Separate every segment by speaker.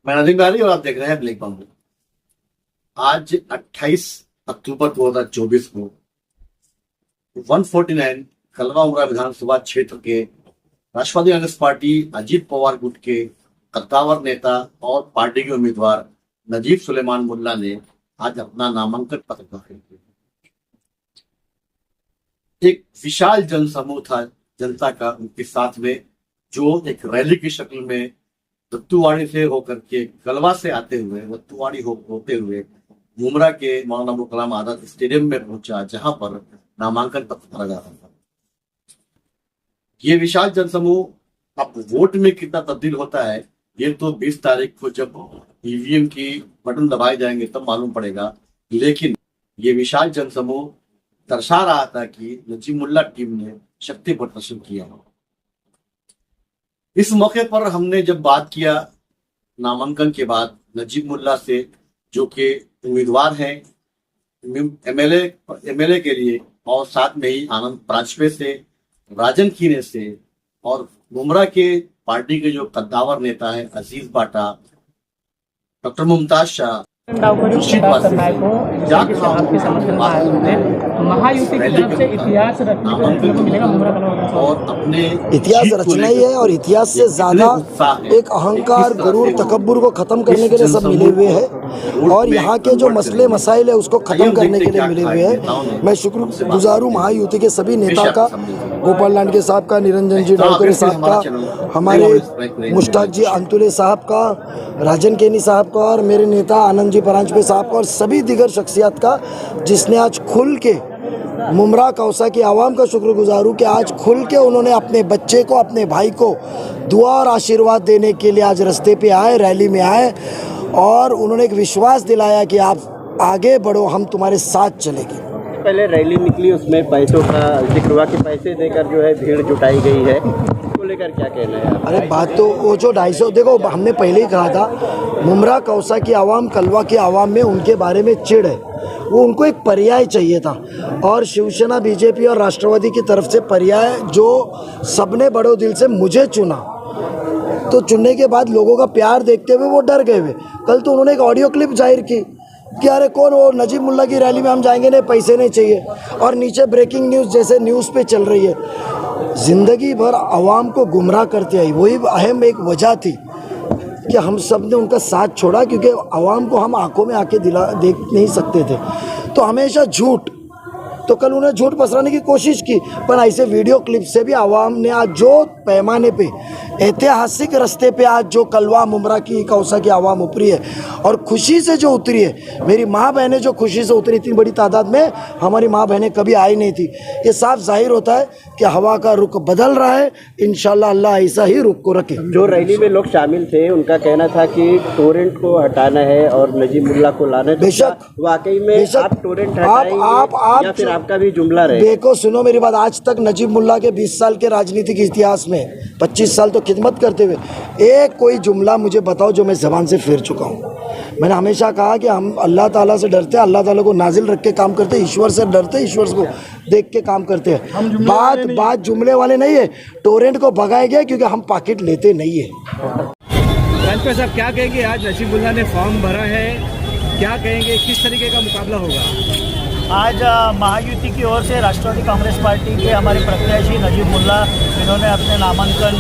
Speaker 1: मैं नदीम गारी और आप देख रहे हैं ब्लैक बम्बू। आज 28 अक्टूबर 2024 को 149 कलवा उमरा विधानसभा क्षेत्र के राष्ट्रवादी कांग्रेस पार्टी अजीत पवार गुट के कद्दावर नेता और पार्टी के उम्मीदवार नजीब सुलेमान मुल्ला ने आज अपना नामांकन पत्र दाखिल किया। एक विशाल जनसमूह था जनता का उनके साथ में, जो एक रैली की शक्ल में दत्तूवाड़ी से होकर के कलवा से आते हुए दत्तूवाड़ी होते हुए मुमरा के मौलाना अबुल कलाम आजाद स्टेडियम में पहुंचा, जहां पर नामांकन पत्र भरा जा रहा था। ये विशाल जनसमूह अब वोट में कितना तब्दील होता है ये तो 20 तारीख को जब ईवीएम की बटन दबाए जाएंगे तब मालूम पड़ेगा। लेकिन ये विशाल जनसमूह दर्शा रहा था कि नजीब मुल्ला टीम ने शक्ति प्रदर्शन किया। इस मौके पर हमने जब बात किया नामांकन के बाद नजीब मुल्ला से, जो कि उम्मीदवार हैं एमएलए के लिए, और साथ में ही आनंद परांजपे से, राजन खीने से, और मुमरा के पार्टी के जो कद्दावर नेता है अजीज बाटा, डॉक्टर मुमताज शाह,
Speaker 2: महायुति की तरफ से इतिहास रचने को मिलेगा।
Speaker 1: और अपने
Speaker 3: इतिहास रचना ही है, और इतिहास से ज्यादा एक अहंकार, गुरूर, तकब्बुर को खत्म करने के लिए सब मिले हुए हैं, और यहाँ के जो मसले मसाइल है उसको खत्म करने के लिए मिले हुए हैं। मैं शुक्रगुजार हूँ महायुति के सभी नेता का, गोपाल लांडे साहब का, निरंजन जी डालकर साहब का, हमारे मुश्ताक जी अंतुले साहब का, राजन केनी साहब का, और मेरे नेता आनंद जी परांजपे साहब का, और सभी दिगर शख्सियत का, जिसने आज खुल के मुमरा कौसा की आवाम का शुक्रगुजार हूँ कि आज खुल के उन्होंने अपने बच्चे को, अपने भाई को दुआ और आशीर्वाद देने के लिए आज रास्ते पे आए, रैली में आए, और उन्होंने एक विश्वास दिलाया कि आप आगे बढ़ो, हम तुम्हारे साथ चलेंगे।
Speaker 4: पहले रैली निकली, उसमें पैसों का जिक्र हुआ कि पैसे देकर जो है भीड़ जुटाई गई है, उसको लेकर क्या कहना है?
Speaker 3: अरे बात तो वो जो 250, देखो हमने पहले ही कहा था, मुमरा कौसा की आवाम, कलवा की आवाम में उनके बारे में चिढ़ है, वो उनको एक पर्याय चाहिए था, और शिवसेना, बीजेपी और राष्ट्रवादी की तरफ से पर्याय जो सबने बड़े दिल से मुझे चुना, तो चुनने के बाद लोगों का प्यार देखते हुए वो डर गए हुए। कल तो उन्होंने एक ऑडियो क्लिप जाहिर की कि अरे कौन, वो नजीब मुल्ला की रैली में हम जाएंगे नहीं, पैसे नहीं चाहिए, और नीचे ब्रेकिंग न्यूज़ जैसे न्यूज़ पे चल रही है। ज़िंदगी भर आवाम को गुमराह करते आई, वही अहम एक वजह थी कि हम सब ने उनका साथ छोड़ा, क्योंकि आवाम को हम आंखों में आके देख नहीं सकते थे, तो हमेशा झूठ, तो कल उन्हें झूठ पसराने की कोशिश की, पर ऐसे वीडियो क्लिप से भी आवाम ने आज जो पैमाने पे, ऐतिहासिक रास्ते पे आज जो कलवा मुमरा की कौसा की आवाम उतरी है, और खुशी से जो उतरी है, मेरी माँ बहनें जो खुशी से उतरी, इतनी बड़ी तादाद में हमारी माँ बहनें कभी आई नहीं थी। ये साफ जाहिर होता है कि हवा का रुख बदल रहा है, इंशाल्लाह अल्लाह ऐसा ही रुख को रखे।
Speaker 4: जो रैली में लोग शामिल थे उनका कहना था कि टोरेंट को हटाना है और नजीब मुल्ला को लाना है।
Speaker 3: बेशक,
Speaker 4: वाकई में आप टोरेंट हटाएंगे या फिर आपका भी जुमला रहे?
Speaker 3: देखो सुनो मेरी बात, आज तक नजीब मुल्ला के 20 साल के राजनीतिक इतिहास में 25 साल तो खिदमत करते हुए एक कोई जुमला मुझे बताओ जो मैं ज़बान से फेर चुका हूँ। मैंने हमेशा कहा कि हम अल्लाह ताला से डरते हैं, अल्लाह ताला को नाजिल रख के काम करते हैं, ईश्वर से डरते हैं, ईश्वर को देख के काम करते हैं। बात जुमले वाले नहीं है, टोरेंट को भगाया गया क्योंकि हम पॉकेट लेते नहीं है।
Speaker 2: परांजपे साहब क्या कहेंगे, आज नजीब मुल्ला ने फॉर्म भरा है, क्या कहेंगे, किस तरीके का मुकाबला होगा?
Speaker 5: आज महायुति की ओर से राष्ट्रवादी कांग्रेस पार्टी के हमारे प्रत्याशी नजीब मुल्ला, इन्होंने अपने नामांकन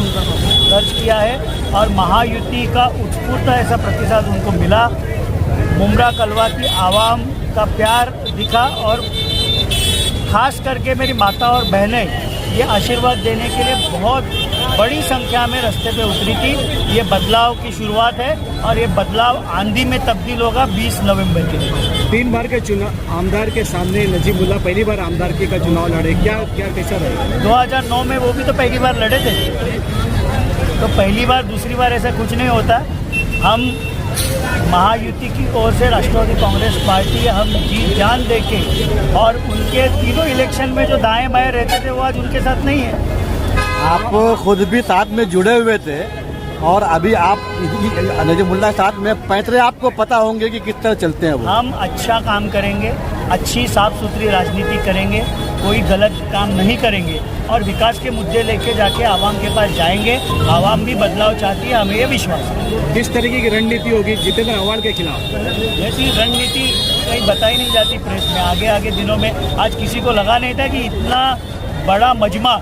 Speaker 5: दर्ज किया है, और महायुति का उत्स्फूर्त ऐसा प्रतिसाद उनको मिला। मुमरा कलवा की आवाम का प्यार दिखा, और ख़ास करके मेरी माता और बहनें ये आशीर्वाद देने के लिए बहुत बड़ी संख्या में रास्ते पे उतरी थी। ये बदलाव की शुरुआत है, और ये बदलाव आंधी में तब्दील होगा 20 नवंबर के लिए।
Speaker 2: 3 बार के चुनाव आमदार के सामने नजीब मुल्ला पहली बार आमदारकी का चुनाव लड़े, क्या कैसा रहेगा?
Speaker 5: 2009 में वो भी तो पहली बार लड़े थे, तो पहली बार दूसरी बार ऐसा कुछ नहीं होता। हम महायुति की ओर से राष्ट्रवादी कांग्रेस पार्टी, हम जी जान देके, और उनके तीनों इलेक्शन में जो दाएं बाएं रहते थे वो आज उनके साथ नहीं है।
Speaker 6: आप खुद भी साथ में जुड़े हुए थे, और अभी आप नजीब मुल्ला साथ में पैंतरे, आपको पता होंगे कि किस तरह चलते हैं वो।
Speaker 5: हम अच्छा काम करेंगे, अच्छी साफ सुथरी राजनीति करेंगे, कोई गलत काम नहीं करेंगे और विकास के मुद्दे लेके जाके आवाम के पास जाएंगे। आवाम भी बदलाव चाहती है, हमें ये विश्वास है।
Speaker 2: किस तरीके की रणनीति होगी जितेंद्र आव्हाड के खिलाफ?
Speaker 5: ऐसी रणनीति कहीं बताई नहीं जाती प्रेस में। आगे आगे दिनों में आज किसी को लगा नहीं था कि इतना बड़ा मजमा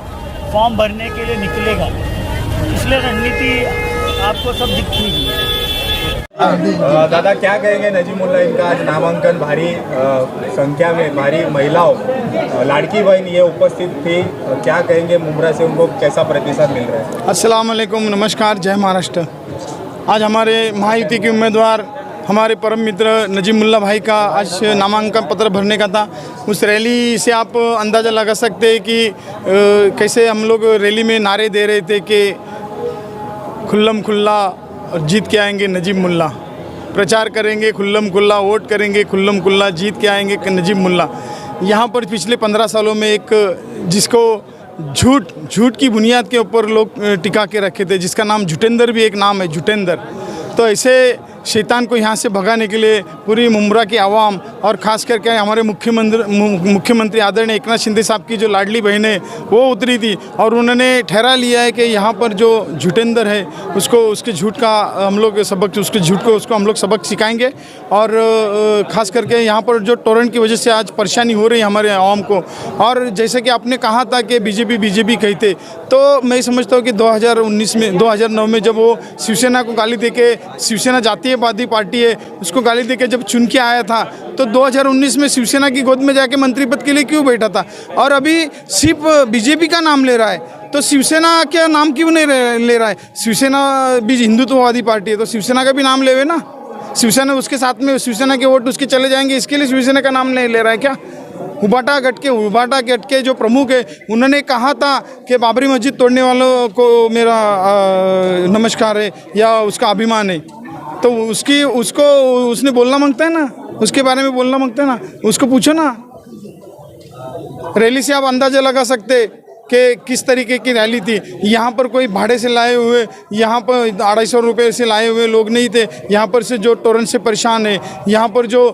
Speaker 5: फॉर्म भरने के लिए निकलेगा, इसलिए रणनीति आपको सब दिखती है।
Speaker 7: दादा क्या कहेंगे नजीमुल्ला, इनका आज नामांकन भारी संख्या में भारी महिलाओं, लाड़की बहन ये उपस्थित थी, क्या कहेंगे मुमरा से उनको कैसा प्रतिसाद मिल रहा है?
Speaker 8: अस्सलाम वालेकुम, नमस्कार, जय महाराष्ट्र। आज हमारे महायुति के उम्मीदवार हमारे परम मित्र नजीमुल्ला भाई का आज नामांकन पत्र भरने का था। उस रैली से आप अंदाज़ा लगा सकते हैं कि कैसे हम लोग रैली में नारे दे रहे थे कि खुल्लम खुल्ला और जीत के आएंगे नजीमुल्ला, प्रचार करेंगे खुल्लम खुल्ला, वोट करेंगे खुल्लम खुल्ला, जीत के आएंगे नजीमुल्ला। यहाँ पर पिछले 15 सालों में एक जिसको झूठ की बुनियाद के ऊपर लोग टिका के रखे थे, जिसका नाम झूठेंद्र भी एक नाम है, झूठेंद्र। तो ऐसे शैतान को यहाँ से भगाने के लिए पूरी मुमरा की आवाम और ख़ास करके हमारे मुख्यमंत्री आदरणीय एकनाथ शिंदे साहब की जो लाडली बहन है वो उतरी थी और उन्होंने ठहरा लिया है कि यहाँ पर जो झूठेंद्र है उसको उसके झूठ का हम लोग सबक, उसके झूठ को उसको हम लोग सबक सिखाएंगे। और ख़ास करके यहाँ पर जो टोरेंट की वजह से आज परेशानी हो रही है हमारे आवाम को, और जैसे कि आपने कहा था कि बीजेपी कहते, तो मैं समझता हूँ कि 2009 में जब वो शिवसेना को गाली देके, शिवसेना जातीयवादी पार्टी है, उसको गाली देके जब चुन के आया था, तो 2019 में शिवसेना की गोद में जाके मंत्री पद के लिए क्यों बैठा था? और अभी सिर्फ बीजेपी का नाम ले रहा है, तो शिवसेना का नाम क्यों नहीं ले रहा है? शिवसेना भी हिंदुत्ववादी पार्टी है, तो शिवसेना का भी नाम लेवे ना। शिवसेना उसके साथ में, शिवसेना के वोट उसके चले जाएंगे, इसके लिए शिवसेना का नाम नहीं ले रहा है क्या? उबाटा गट के जो प्रमुख है उन्होंने कहा था कि बाबरी मस्जिद तोड़ने वालों को मेरा नमस्कार है या उसका अभिमान है, तो उसने बोलना मांगता है ना, उसके बारे में बोलना मांगता है ना, उसको पूछो ना। रैली से आप अंदाज़ा लगा सकते कि किस तरीके की रैली थी। यहाँ पर कोई भाड़े से लाए हुए, यहाँ पर 250 रुपये से लाए हुए लोग नहीं थे। यहाँ पर से जो टोरेंट से परेशान है, यहाँ पर जो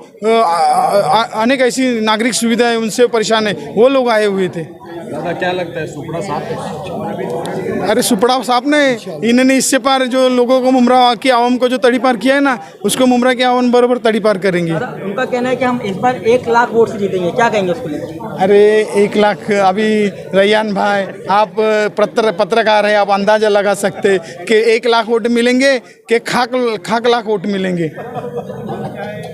Speaker 8: अनेक ऐसी नागरिक सुविधाएं उनसे परेशान है, वो लोग आए हुए थे।
Speaker 2: दादा क्या लगता है सुपड़ा साहब?
Speaker 8: अरे सुपड़ा साहब ने, इन्होंने इससे पार जो लोगों को, मुमरा की आवाम को जो तड़ी पार किया है ना, उसको मुमरा की आवाम बराबर तड़ी पार करेंगे।
Speaker 9: उनका कहना है कि हम इस बार 1 लाख वोट से जीतेंगे, क्या कहेंगे उसको लेकर?
Speaker 8: अरे 1 लाख, अभी रैयान भाई आप पत्रकार हैं, आप अंदाज़ा लगा सकते कि 1 लाख वोट मिलेंगे कि खाक लाख वोट मिलेंगे।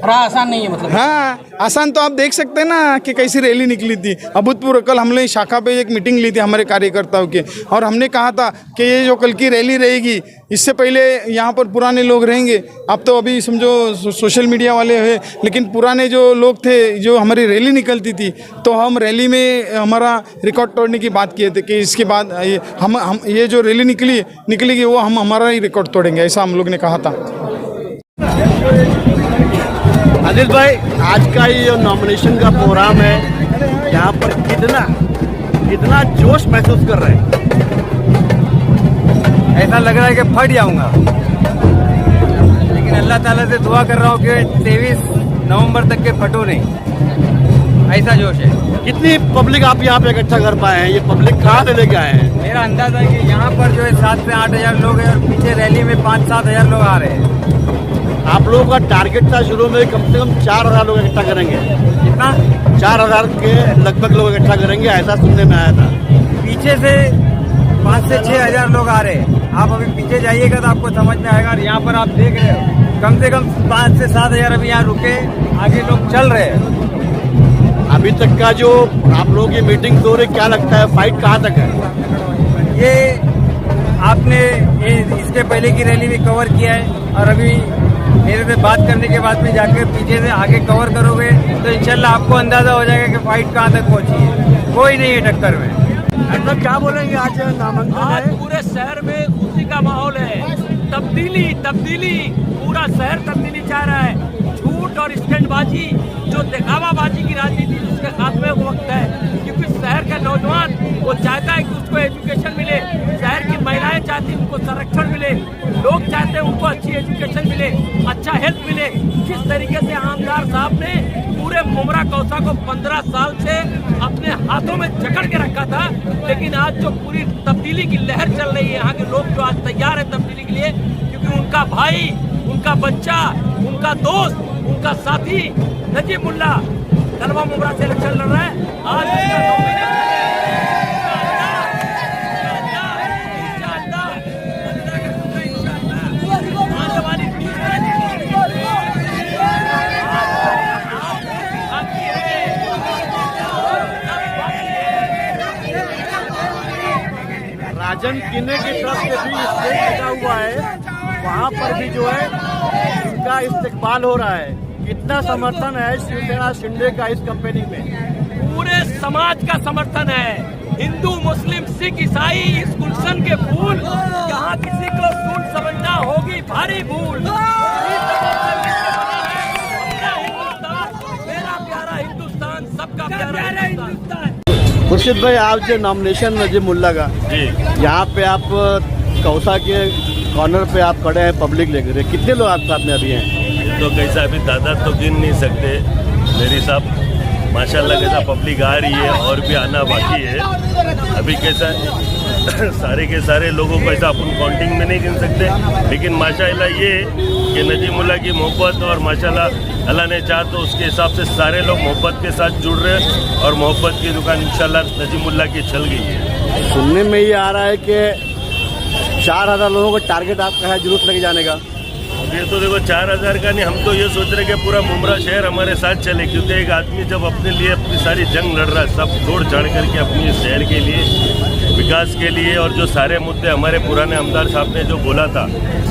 Speaker 9: बड़ा आसान नहीं है मतलब।
Speaker 8: हाँ, आसान तो आप देख सकते हैं ना कि कैसी रैली निकली थी अभूतपूर्व। कल हमने शाखा पे एक मीटिंग ली थी हमारे कार्यकर्ताओं की, और हमने कहा था कि ये जो कल की रैली रहेगी, इससे पहले यहाँ पर पुराने लोग रहेंगे। अब तो अभी समझो सोशल मीडिया वाले हैं, लेकिन पुराने जो लोग थे, जो हमारी रैली निकलती थी, तो हम रैली में हमारा रिकॉर्ड तोड़ने की बात किए थे कि इसके बाद हम ये जो रैली निकलेगी वो हम हमारा ही रिकॉर्ड तोड़ेंगे, ऐसा हम लोग ने कहा था।
Speaker 1: आदिल भाई, आज का ये जो नॉमिनेशन का प्रोग्राम है, यहाँ पर कितना जोश महसूस कर रहे हैं?
Speaker 2: ऐसा लग रहा है कि फट जाऊंगा, लेकिन अल्लाह ताला से दुआ कर रहा हूँ कि 23 नवंबर तक के फटो नहीं, ऐसा जोश है।
Speaker 1: कितनी पब्लिक आप यहाँ पे इकट्ठा कर पाए हैं? ये पब्लिक कहाँ से लेके आए हैं?
Speaker 2: मेरा अंदाजा है कि यहाँ पर जो है 7 से 8 हज़ार लोग हैं और पीछे रैली में 5-7 हज़ार लोग आ रहे हैं।
Speaker 1: आप लोगों का टारगेट था शुरू में कम से कम 4000 लोग इकट्ठा करेंगे।
Speaker 2: कितना?
Speaker 1: 4000 के लगभग लोग इकट्ठा करेंगे, ऐसा सुनने में आया था।
Speaker 2: पीछे से 5 से 6 हज़ार लोग आ रहे हैं। आप अभी पीछे जाइएगा तो आपको समझ में आएगा। और यहाँ पर आप देख रहे हो कम से कम 5 से 7 हज़ार अभी यहाँ रुके, आगे लोग चल रहे हैं।
Speaker 1: अभी तक का जो आप लोगों की मीटिंग हो रही, क्या लगता है फाइट कहाँ तक है?
Speaker 2: ये आपने इसके पहले की रैली भी कवर किया है, और अभी मेरे से बात करने के बाद में जाकर पीछे से आगे कवर करोगे तो इंशाल्लाह आपको अंदाजा हो जाएगा कि फाइट कहाँ तक पहुंची है। कोई नहीं है टक्कर में।
Speaker 1: मतलब क्या बोलेंगे, आज नामांकन
Speaker 10: आज
Speaker 1: है,
Speaker 10: पूरे शहर में खुशी का माहौल है। तब्दीली, पूरा शहर तब्दीली चाह रहा है। झूठ और स्टैंडबाजी, जो दिखावाबाजी की राजनीति, उसके खात्मे का वक्त है। क्योंकि शहर का नौजवान वो चाहता है कि उसको एजुकेशन मिले, शहर की महिलाएं चाहती हैं उनको संरक्षण मिले, लोग चाहते हैं उनको अच्छी एजुकेशन मिले, अच्छा हेल्थ मिले। जिस तरीके से आमदार साहब ने पूरे मुमरा कौसा को 15 साल से अपने हाथों में जकड़ के रखा था, लेकिन आज जो पूरी तब्दीली की लहर चल रही है, यहाँ के लोग जो आज तैयार है तब्दीली के लिए, क्योंकि उनका भाई, उनका बच्चा, उनका दोस्त, उनका साथी नजीब मुल्ला कलवा मुमरा से इलेक्शन लड़ रहा है। आज उसका nomination
Speaker 6: राजन किन्ने की तरफ से भी स्टेज लगा हुआ है, वहाँ पर भी जो है इसका इस्तेमाल हो रहा है। कितना समर्थन है शिवसेना शिंदे का इस कंपेनिंग में?
Speaker 10: पूरे समाज का समर्थन है, हिंदू, मुस्लिम, सिख, ईसाई, इस गुलशन के फूल, यहाँ किसी को फूल समझना होगी भारी भूल। मेरा प्यारा हिंदुस्तान, सबका प्यारा हिंदुस्तान।
Speaker 6: खुर्शीद भाई, आप जो नॉमिनेशन नजीब मुल्ला का, यहाँ पे आप कौसा के कॉर्नर पे आप खड़े हैं पब्लिक लेकर, कितने लोग आप साथ में अभी हैं?
Speaker 11: तो कैसा अभी तादाद तो गिन नहीं सकते मेरी साहब, माशाल्लाह कैसा पब्लिक आ रही है और भी आना बाकी है। अभी कैसा सारे के सारे लोगों को ऐसा अपन काउंटिंग में नहीं गिन सकते, लेकिन माशाल्लाह ये कि नजीब मुल्ला की मोहब्बत और माशाल्लाह अल्लाह ने चाहा तो उसके हिसाब से सारे लोग मोहब्बत के साथ जुड़ रहे हैं और मोहब्बत की दुकान इंशाल्लाह नजीब मुल्ला की चल गई है।
Speaker 6: सुनने में ये आ रहा है कि 4000 लोगों का टारगेट आपका है जुलूस लेके जाने का।
Speaker 11: ये तो देखो 4000 का नहीं, हम तो ये सोच रहे कि पूरा मुमरा शहर हमारे साथ चले, क्योंकि एक आदमी जब अपने लिए अपनी सारी जंग लड़ रहा है, सब तोड़ झाड़ करके अपनी शहर के लिए, विकास के लिए, और जो सारे मुद्दे हमारे पुराने आमदार साहब ने जो बोला था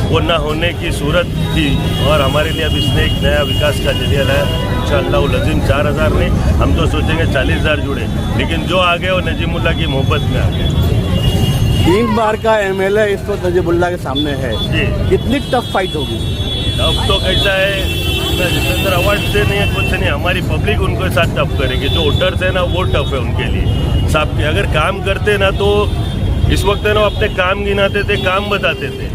Speaker 11: वो न होने की सूरत थी, और हमारे लिए अब इसने एक नया विकास का जरिया लाया। इंशाअल्लाह लज़ीम 4000 नहीं, हम तो सोचेंगे 40000 जुड़े, लेकिन जो आ गए वो नजीब मुल्ला की मोहब्बत में आ गए।
Speaker 6: 3 बार का एमएलए इस वक्त नजीबुल्लाह के सामने है जी, कितनी टफ फाइट होगी?
Speaker 11: अब तो कैसा है, जितेंद्र अवार्ड से नहीं है, कुछ नहीं, हमारी पब्लिक उनके साथ टफ करेगी। जो वोटर्स है ना वो टफ है उनके लिए साहब के। अगर काम करते ना तो इस वक्त है ना अपने काम गिनाते थे, काम बताते थे,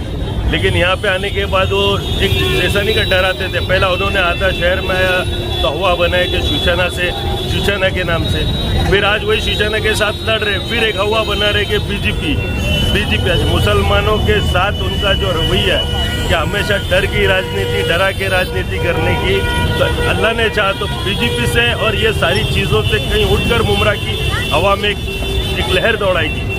Speaker 11: लेकिन यहाँ पे आने के बाद वो एक जैसा नहीं कर डराते थे। पहला उन्होंने आधा शहर में आया तो हवा बनाए कि शिवसेना के नाम से, फिर आज वही शिवसेना के साथ लड़ रहे, फिर एक हवा बना रहे कि बीजेपी मुसलमानों के साथ उनका जो रवैया है कि हमेशा डर की राजनीति, डरा के राजनीति करने की, तो अल्लाह ने चाहा तो बीजेपी से और ये सारी चीज़ों से कहीं उठकर मुमरा की हवा में एक लहर दौड़ाएगी।